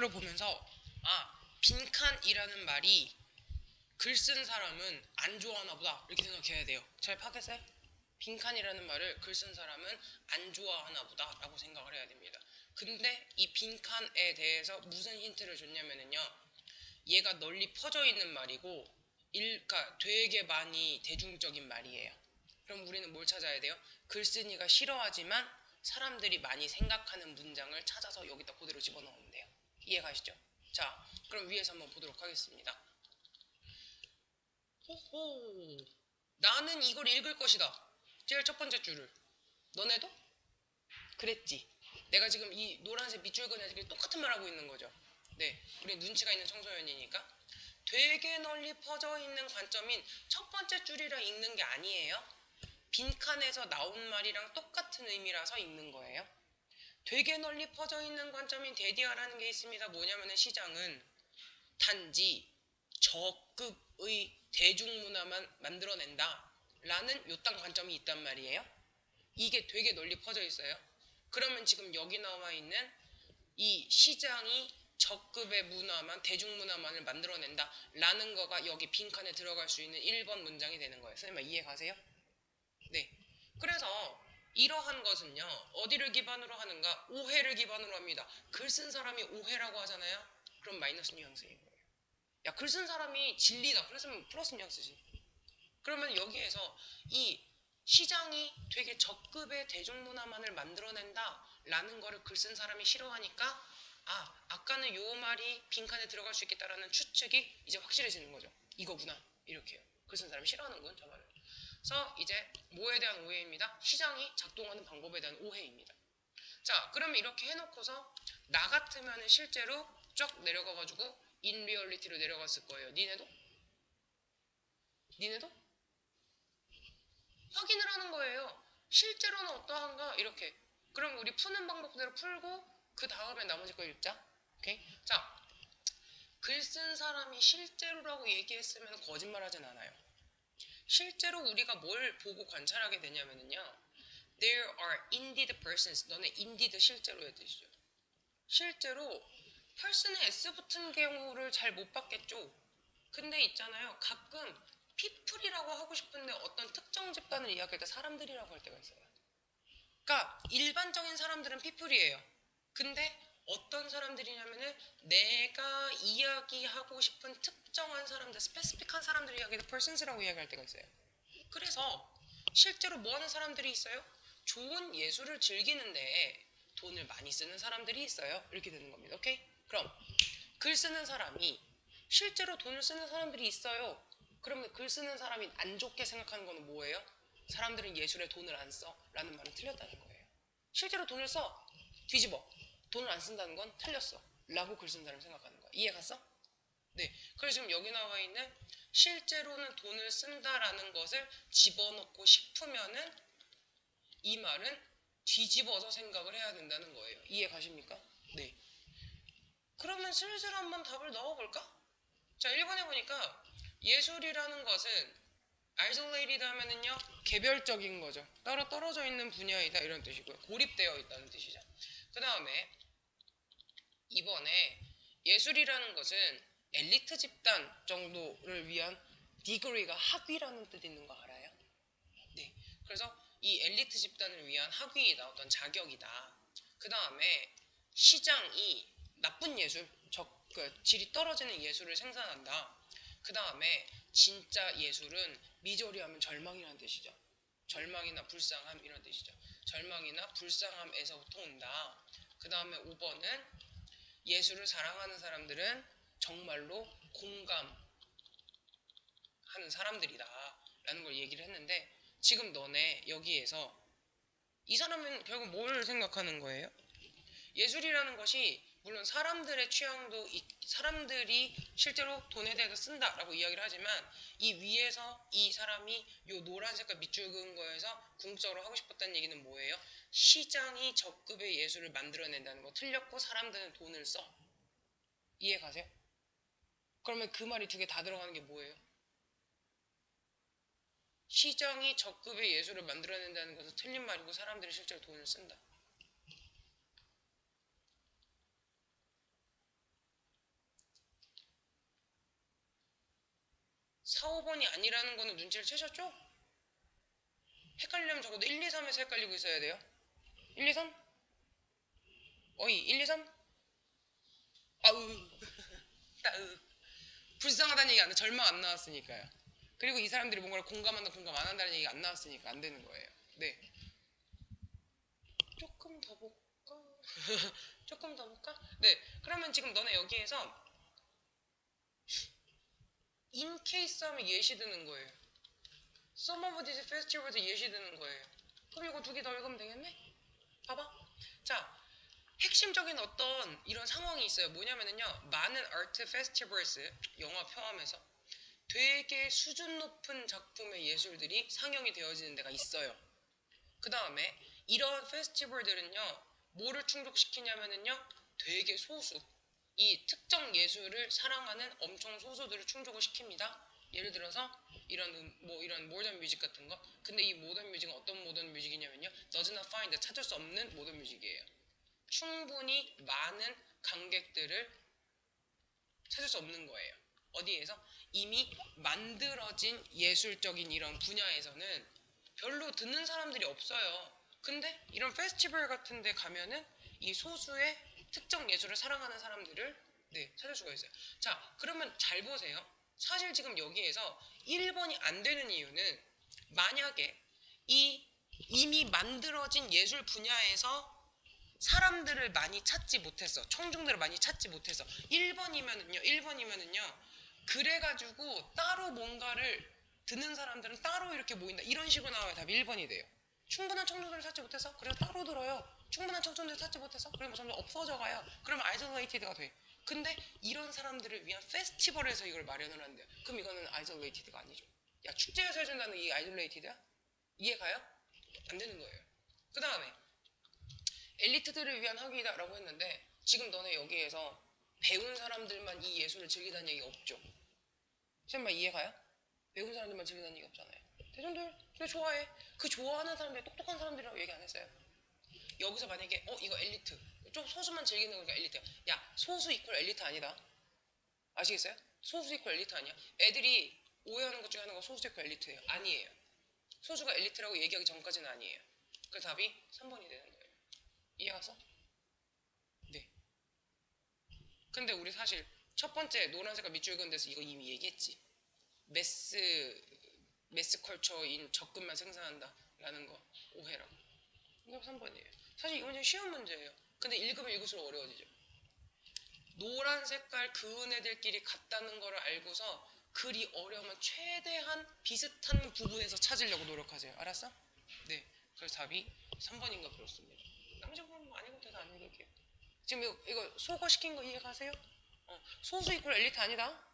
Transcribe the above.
이거를 보면서 빈칸이라는 말이 글 쓴 사람은 안 좋아하나 보다 이렇게 생각해야 돼요. 잘 파악했어요? 빈칸이라는 말을 글 쓴 사람은 안 좋아하나 보다 라고 생각을 해야 됩니다. 근데 이 빈칸에 대해서 무슨 힌트를 줬냐면요, 얘가 널리 퍼져 있는 말이고 그러니까 되게 많이 대중적인 말이에요. 그럼 우리는 뭘 찾아야 돼요? 글쓴이가 싫어하지만 사람들이 많이 생각하는 문장을 찾아서 여기다 그대로 집어넣으면 돼요. 이해가시죠? 자, 그럼 위에서 한번 보도록 하겠습니다. 호호, 나는 이걸 읽을 것이다. 제일 첫 번째 줄을. 너네도? 그랬지. 내가 지금 이 노란색 밑줄 그은 애들끼리 똑같은 말 하고 있는 거죠. 네, 우리 눈치가 있는 청소년이니까. 되게 널리 퍼져 있는 관점인 첫 번째 줄이랑 읽는 게 아니에요. 빈칸에서 나온 말이랑 똑같은 의미라서 읽는 거예요. 되게 널리 퍼져 있는 관점인 데디아라는 게 있습니다. 뭐냐면은 시장은 단지 저급의 대중문화만 만들어낸다 라는 요딴 관점이 있단 말이에요. 이게 되게 널리 퍼져 있어요. 그러면 지금 여기 나와 있는 이 시장이 저급의 문화만, 대중문화만을 만들어낸다 라는 거가 여기 빈칸에 들어갈 수 있는 1번 문장이 되는 거예요. 선생님 이해 가세요? 네. 그래서 이러한 것은요, 어디를 기반으로 하는가? 오해를 기반으로 합니다. 글 쓴 사람이 오해라고 하잖아요. 그럼 마이너스 뉘앙스인 거예요. 야, 글 쓴 사람이 진리다 그랬으면 플러스 뉘앙스지. 그러면 여기에서 이 시장이 되게 저급의 대중문화만을 만들어낸다 라는 거를 글 쓴 사람이 싫어하니까 아까는 요 말이 빈칸에 들어갈 수 있겠다라는 추측이 이제 확실해지는 거죠. 이거구나 이렇게요. 글 쓴 사람이 싫어하는군 저 말을. 그래서 이제 뭐에 대한 오해입니다. 시장이 작동하는 방법에 대한 오해입니다. 자, 그러면 이렇게 해놓고서 나 같으면 실제로 쭉 내려가가지고 인 리얼리티로 내려갔을 거예요. 니네도? 확인을 하는 거예요. 실제로는 어떠한가? 이렇게. 그럼 우리 푸는 방법대로 풀고 그 다음에 나머지 거 읽자. 오케이? 자, 글 쓴 사람이 실제로라고 얘기했으면 거짓말하진 않아요. 실제로 우리가 뭘 보고 관찰하게 되냐면요, There are indeed persons. 너네 indeed 실제로의 뜻이죠. 실제로 person에 s 붙은 경우를 잘 못 봤겠죠. 근데 있잖아요, 가끔 people이라고 하고 싶은데 어떤 특정 집단을 이야기할 때 사람들이라고 할 때가 있어요. 그러니까 일반적인 사람들은 people이에요. 근데 어떤 사람들이냐면은 내가 이야기하고 싶은 특정한 사람들, 스페시픽한 사람들 이야기도 persons라고 이야기할 때가 있어요. 그래서 실제로 뭐 하는 사람들이 있어요? 좋은 예술을 즐기는데 돈을 많이 쓰는 사람들이 있어요. 이렇게 되는 겁니다. 오케이? 그럼 글 쓰는 사람이 실제로 돈을 쓰는 사람들이 있어요. 그러면 글 쓰는 사람이 안 좋게 생각하는 거는 뭐예요? 사람들은 예술에 돈을 안 써 라는 말은 틀렸다는 거예요. 실제로 돈을 써. 뒤집어. 돈을 안 쓴다는 건 틀렸어 라고 글 쓰는 사람이 생각하는 거야. 이해 갔어? 네. 그래서 지금 여기 나와 있는 실제로는 돈을 쓴다라는 것을 집어넣고 싶으면은 이 말은 뒤집어서 생각을 해야 된다는 거예요. 이해 가십니까? 네. 그러면 슬슬 한번 답을 넣어볼까? 자, 1번에 보니까 예술이라는 것은 isolated 하면은요, 개별적인 거죠. 따로 떨어져 있는 분야이다 이런 뜻이고요. 고립되어 있다는 뜻이죠. 그 다음에 2번에 예술이라는 것은 엘리트 집단 정도를 위한 degree가 학위라는 뜻이 있는 거 알아요? 네. 그래서 이 엘리트 집단을 위한 학위이다, 어떤 자격이다. 그 다음에 시장이 나쁜 예술, 질이 떨어지는 예술을 생산한다. 그 다음에 진짜 예술은 미저리하면 절망이라는 뜻이죠. 절망이나 불쌍함 이런 뜻이죠. 절망이나 불쌍함에서부터 온다. 그 다음에 5번은 예술을 사랑하는 사람들은 정말로 공감하는 사람들이다 라는 걸 얘기를 했는데, 지금 너네 여기에서 이 사람은 결국 뭘 생각하는 거예요? 예술이라는 것이 물론 사람들의 취향도 사람들이 실제로 돈에 대해서 쓴다라고 이야기를 하지만 이 위에서 이 사람이 요 노란 색깔 밑줄 그은 거에서 궁극적으로 하고 싶었다는 얘기는 뭐예요? 시장이 저급의 예술을 만들어낸다는 거 틀렸고 사람들은 돈을 써. 이해 가세요? 그러면 그 말이 두 개 다 들어가는 게 뭐예요? 시장이 저급의 예술을 만들어낸다는 것은 틀린 말이고 사람들이 실제로 돈을 쓴다. 4, 5번이 아니라는 거는 눈치를 채셨죠? 헷갈리려면 적어도 1, 2, 3에서 헷갈리고 있어야 돼요. 1, 2, 3? 어이, 1, 2, 3? 아우, 따으. 불쌍하다는 얘기 안 돼. 절망 안 나왔으니까요. 그리고 이 사람들이 뭔가를 공감한다, 공감 안 한다는 얘기가 안 나왔으니까 안 되는 거예요. 네. 조금 더 볼까? 조금 더 볼까? 네. 그러면 지금 너네 여기에서 in case 하면 예시 드는 거예요. Some of these festivals 예시 드는 거예요. 그럼 이거 두 개 더 읽으면 되겠네? 봐봐. 자, 핵심적인 어떤 이런 상황이 있어요. 뭐냐면은요, 많은 아트 페스티벌스, 영화 포함해서 되게 수준 높은 작품의 예술들이 상영이 되어지는 데가 있어요. 그 다음에 이런 페스티벌들은요, 뭐를 충족시키냐면은요, 되게 소수, 이 특정 예술을 사랑하는 엄청 소수들을 충족을 시킵니다. 예를 들어서 이런 모던 뮤직 같은 거. 근데 이 모던 뮤직은 어떤 모던 뮤직이냐면요, does not find, 찾을 수 없는 모던 뮤직이에요. 충분히 많은 관객들을 찾을 수 없는 거예요. 어디에서? 이미 만들어진 예술적인 이런 분야에서는 별로 듣는 사람들이 없어요. 근데 이런 페스티벌 같은 데 가면은 이 소수의 특정 예술을 사랑하는 사람들을 찾을 수가 있어요. 자, 그러면 잘 보세요. 사실 지금 여기에서 1번이 안 되는 이유는 만약에 이 이미 만들어진 예술 분야에서 사람들을 많이 찾지 못했어. 청중들을 많이 찾지 못해서 1번이면은요. 그래가지고 따로 뭔가를 듣는 사람들은 따로 이렇게 모인다. 이런 식으로 나와야 답이 1번이 돼요. 충분한 청중들을 찾지 못해서 그래서 따로 들어요. 충분한 청중들을 찾지 못해서 그러면 점점 없어져 가요. 그러면 아이솔레이티드가 돼. 근데 이런 사람들을 위한 페스티벌에서 이걸 마련을 한대요. 그럼 이거는 아이솔레이티드가 아니죠. 야, 축제에서 해준다는 게 아이솔레이티드야? 이해가요? 안 되는 거예요. 그 다음에 엘리트들을 위한 학위다라고 했는데 지금 너네 여기에서 배운 사람들만 이 예술을 즐기다는 얘기 없죠? 선생님 이해가요? 배운 사람들만 즐기다는 얘기 없잖아요. 대중들 그래 좋아해. 그 좋아하는 사람들이 똑똑한 사람들이라고 얘기 안 했어요. 여기서 만약에 이거 엘리트 좀 소수만 즐기는 거니까 엘리트야. 야, 소수 이퀄 엘리트 아니다. 아시겠어요? 소수 이퀄 엘리트 아니야. 애들이 오해하는 것 중에 하나가 소수 이퀄 엘리트예요. 아니에요. 소수가 엘리트라고 얘기하기 전까지는 아니에요. 그 답이 3번이 되는 거예요. 이해갔어? 네. 근데 우리 사실 첫 번째 노란 색깔 밑줄 그은 데서 이거 이미 얘기했지. 매스 컬처인 적금만 생산한다라는 거 오해라고. 이거 3번이에요. 사실 이 문제는 쉬운 문제예요. 근데 읽으면 읽을수록 어려워지죠. 노란 색깔 그은 애들끼리 같다는 걸 알고서 글이 어려우면 최대한 비슷한 부분에서 찾으려고 노력하세요. 알았어? 네. 그래서 답이 3번인가 그렇습니다. 나머지 부분 뭐 아니고 대도 안 읽을게요. 지금 이거 소거시킨 거 이해가세요? 소수 이퀄 엘리트 아니다?